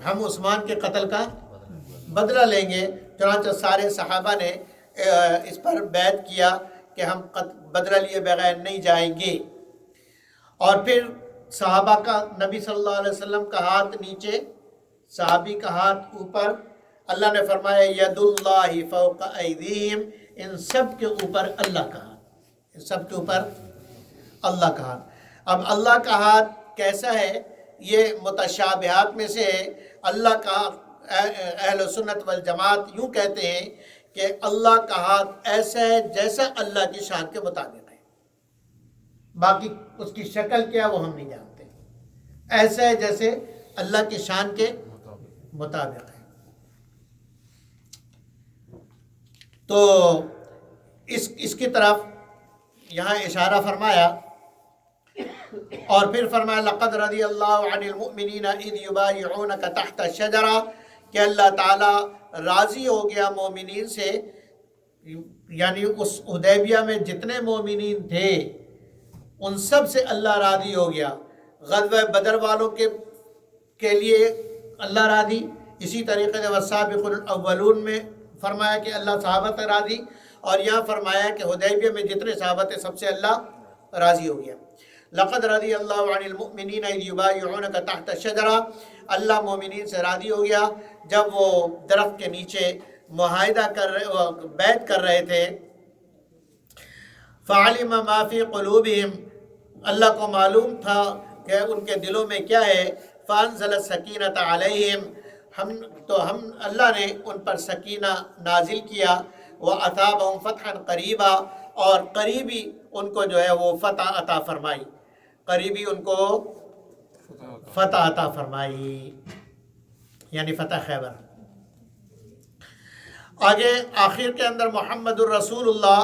ہم عثمان کے قتل کا بدلہ لیں گے۔ چنانچہ سارے صحابہ نے اس پر بیعت کیا کہ ہم بدلہ لیے بغیر نہیں جائیں گے۔ اور پھر صحابہ کا نبی صلی اللہ علیہ وسلم کا ہاتھ نیچے، صحابی کا ہاتھ اوپر، اللہ نے فرمایا ید اللہ فوق ایدیہم، ان سب کے اوپر اللہ کا ہاتھ، ان سب کے اوپر اللہ کا ہاتھ۔ اب اللہ کا ہاتھ کیسا ہے؟ یہ متشابہات میں سے ہے۔ اللہ کا اہل سنت والجماعت یوں کہتے ہیں کہ اللہ کا ہاتھ ایسا ہے جیسا اللہ کی شان کے مطابق ہے، باقی اس کی شکل کیا وہ ہم نہیں جانتے، ایسا ہے جیسے اللہ کی شان کے مطابق ہے۔ تو اس کی طرف یہاں اشارہ فرمایا، اور پھر فرمایا لقد رضی اللہ عن المؤمنین اذ یبایعونک تحت الشجرہ، کہ اللہ تعالیٰ راضی ہو گیا مومنین سے، یعنی اس حدیبیہ میں جتنے مومنین تھے ان سب سے اللہ راضی ہو گیا۔ غزوہ بدر والوں کے لیے اللہ راضی، اسی طریقے سے والسابق الاولون میں فرمایا کہ اللہ صحابہ سے راضی، اور یہاں فرمایا کہ حدیبیہ میں جتنے صحابہ تھے سب سے اللہ راضی ہو گیا۔ لقد رضی اللہ عن المؤمنین اذ یبایعونک تحت الشجرہ، اللہ مومنین سے راضی ہو گیا جب وہ درخت کے نیچے معاہدہ بیعت کر رہے تھے۔ فعلم ما فی قلوبہم، اللہ کو معلوم تھا کہ ان کے دلوں میں کیا ہے۔ فانزل السکینۃ علیہم، اللہ نے ان پر سکینہ نازل کیا۔ وَأَثَابَهُمْ فَتْحًا قَرِيبًا، اور قریبی ان کو جو ہے وہ فتح عطا فرمائی، قریبی ان کو فتح عطا فرمائی، یعنی فتح خیبر۔ آگے آخر کے اندر محمد الرسول اللہ،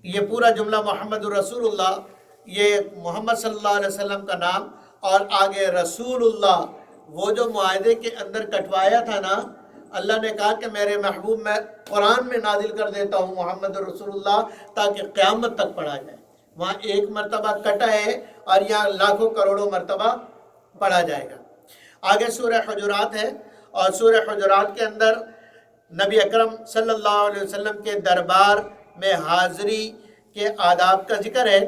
یہ پورا جملہ محمد الرسول اللہ، یہ محمد صلی اللہ علیہ وسلم کا نام، اور آگے رسول اللہ، وہ جو معاہدے کے اندر کٹوایا تھا نا، اللہ نے کہا کہ میرے محبوب میں قرآن میں نازل کر دیتا ہوں محمد رسول اللہ تاکہ قیامت تک پڑھا جائے۔ وہاں ایک مرتبہ کٹا ہے اور یہاں لاکھوں کروڑوں مرتبہ پڑھا جائے گا۔ آگے سورہ حجرات ہے، اور سورہ حجرات کے اندر نبی اکرم صلی اللہ علیہ وسلم کے دربار میں حاضری کے آداب کا ذکر ہے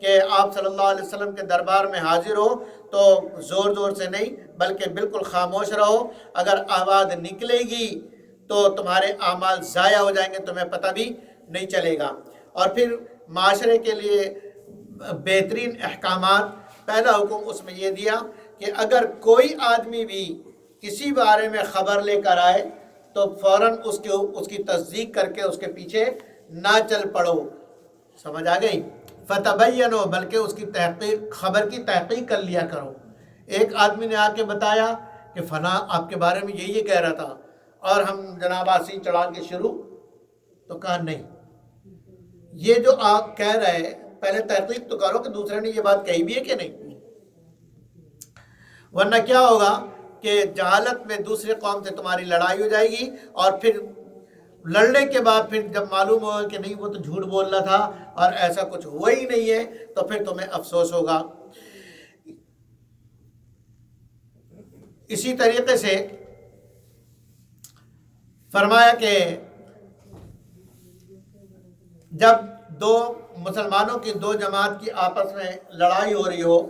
کہ آپ صلی اللہ علیہ وسلم کے دربار میں حاضر ہو تو زور زور سے نہیں بلکہ بالکل خاموش رہو، اگر آواز نکلے گی تو تمہارے اعمال ضائع ہو جائیں گے، تمہیں پتہ بھی نہیں چلے گا۔ اور پھر معاشرے کے لیے بہترین احکامات، پہلا حکم اس میں یہ دیا کہ اگر کوئی آدمی بھی کسی بارے میں خبر لے کر آئے تو فوراً اس کی تصدیق کر کے اس کے پیچھے نہ چل پڑو، سمجھ آ گئی؟ فتبینو، بلکہ اس کی تحقیق، خبر کی تحقیق کر لیا کرو۔ ایک آدمی نے آ کے بتایا کہ فلاں آپ کے بارے میں یہی کہہ رہا تھا، اور ہم جناب آسی چڑھا کے شروع، تو کہا نہیں، یہ جو آپ کہہ رہے پہلے تحقیق تو کرو کہ دوسرے نے یہ بات کہی بھی ہے کہ نہیں، ورنہ کیا ہوگا کہ جہالت میں دوسری قوم سے تمہاری لڑائی ہو جائے گی، اور پھر لڑنے کے بعد پھر جب معلوم ہوگا کہ نہیں وہ تو جھوٹ بول رہا تھا اور ایسا کچھ ہوا ہی نہیں ہے تو پھر تمہیں افسوس ہوگا۔ اسی طریقے سے فرمایا کہ جب دو مسلمانوں کی دو جماعت کی آپس میں لڑائی ہو رہی ہو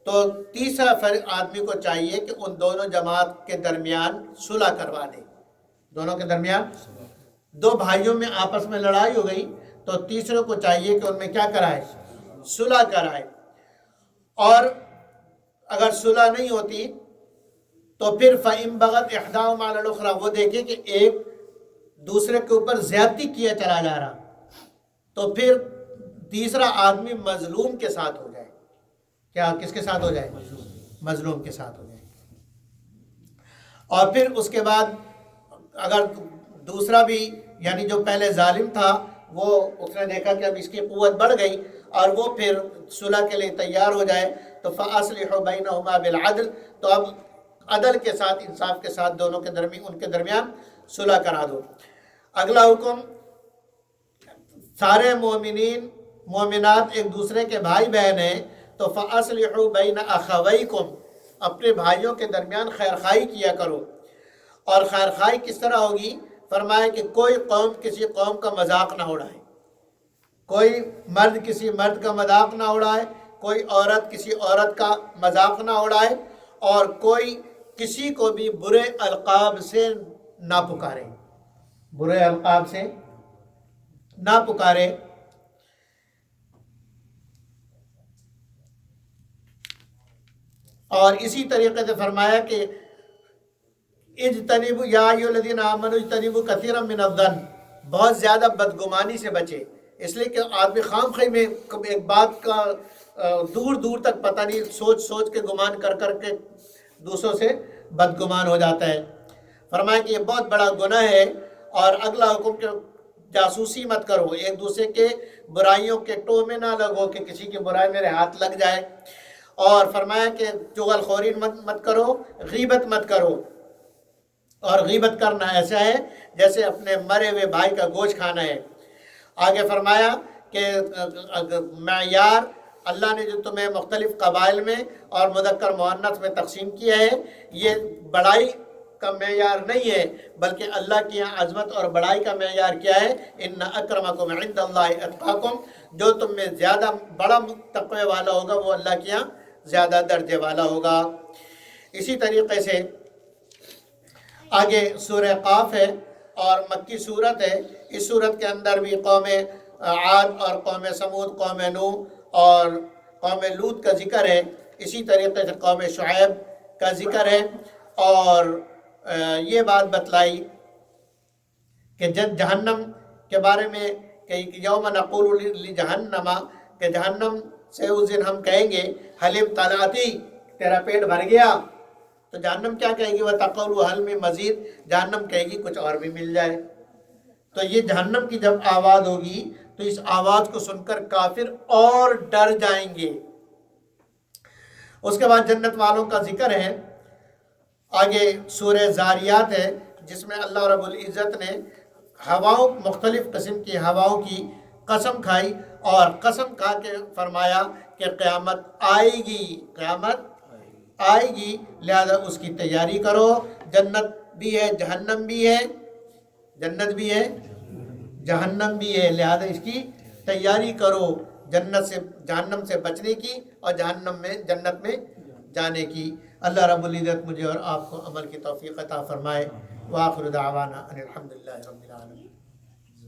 تو تیسرا آدمی کو چاہیے کہ ان دونوں جماعت کے درمیان صلح کروا دے۔ دونوں کے درمیان دو بھائیوں میں آپس میں لڑائی ہو گئی تو تیسرے کو چاہیے کہ ان میں کیا کرائے، صلح کرائے، اور اگر صلح نہیں ہوتی تو پھر فَإِن بَغَتْ إِحْدَاهُمَا عَلَى الْأُخْرَى، وہ دیکھے کہ ایک دوسرے کے اوپر زیادتی کیا چلا جا رہا تو پھر تیسرا آدمی مظلوم کے ساتھ ہو جائے۔ کیا کس کے ساتھ ہو جائے؟ مظلوم کے ساتھ ہو جائے۔ اور پھر اس کے بعد اگر دوسرا بھی، یعنی جو پہلے ظالم تھا، وہ اس نے دیکھا کہ اب اس کی قوت بڑھ گئی اور وہ پھر صلح کے لیے تیار ہو جائے تو فَأَصْلِحُوا بَيْنَهُمَا بِالْعَدْلِ، تو اب عدل کے ساتھ، انصاف کے ساتھ دونوں کے درمیان، ان کے درمیان صلح کرا دو۔ اگلا حکم، سارے مومنین مومنات ایک دوسرے کے بھائی بہن ہیں تو فَأَصْلِحُوا بَيْنَ أَخَوَيْكُمْ، اپنے بھائیوں کے درمیان خیر خواہی کیا کرو۔ اور خیر خواہی کس طرح ہوگی؟ فرمایا کہ کوئی قوم کسی قوم کا مذاق نہ اڑائے، کوئی مرد کسی مرد کا مذاق نہ اڑائے، کوئی عورت کسی عورت کا مذاق نہ اڑائے، اور کوئی کسی کو بھی برے القاب سے نہ پکارے، برے القاب سے نہ پکارے۔ اور اسی طریقے سے فرمایا کہ اجتنبوا یا ایھا الذین آمنوا اجتنبوا کثیرا من الظن، بہت زیادہ بدگمانی سے بچے، اس لیے کہ آدمی خام خواہی میں ایک بات کا دور دور تک پتہ نہیں، سوچ سوچ کے گمان کر کر کے دوسروں سے بدگمان ہو جاتا ہے۔ فرمایا کہ یہ بہت بڑا گناہ ہے۔ اور اگلا حکم کہ جاسوسی مت کرو، ایک دوسرے کے برائیوں کے ٹو میں نہ لگو کہ کسی کی برائی میرے ہاتھ لگ جائے۔ اور فرمایا کہ چغل خوری مت کرو، غیبت مت کرو، اور غیبت کرنا ایسا ہے جیسے اپنے مرے ہوئے بھائی کا گوشت کھانا ہے۔ آگے فرمایا کہ معیار اللہ نے جو تمہیں مختلف قبائل میں اور مذکر مؤنث میں تقسیم کیا ہے، یہ بڑائی کا معیار نہیں ہے، بلکہ اللہ کی یہاں عظمت اور بڑائی کا معیار کیا ہے؟ ان اکرمکم عند اللہ اتقاکم، جو تم میں زیادہ بڑا تقوی والا ہوگا وہ اللہ کے یہاں زیادہ درجے والا ہوگا۔ اسی طریقے سے آگے سورہ قاف ہے اور مکی صورت ہے، اس صورت کے اندر بھی قوم عاد اور قوم سمود، قوم نوح اور قوم لوط کا ذکر ہے، اسی طریقے سے قوم شعیب کا ذکر ہے۔ اور یہ بات بتلائی کہ جہنم کے بارے میں کہ یوم نقول لجہنم، کہ جہنم سے اس دن ہم کہیں گے حلم طلاتی، تیرا پیٹ بھر گیا، تو جہنم کیا کہے گی؟ وَتَقُولُ هَلْ مِن مَزِيدٍ، جہنم کہے گی کچھ اور بھی مل جائے۔ تو یہ جہنم کی جب آواز ہوگی تو اس آواز کو سن کر کافر اور ڈر جائیں گے۔ اس کے بعد جنت والوں کا ذکر ہے، آگے سورہ زاریات ہے جس میں اللہ رب العزت نے ہواؤں، مختلف قسم کی ہواؤں کی قسم کھائی، اور قسم کھا کے فرمایا کہ قیامت آئے گی، قیامت آئے گی، لہذا اس کی تیاری کرو۔ جنت بھی ہے، جہنم بھی ہے، جنت بھی ہے، جہنم بھی ہے، لہذا اس کی تیاری کرو، جنت سے جہنم سے بچنے کی اور جہنم میں جنت میں جانے کی۔ اللہ رب العزت مجھے اور آپ کو عمل کی توفیق عطا فرمائے۔ وآخر دعوانا ان الحمدللہ رب العالمین۔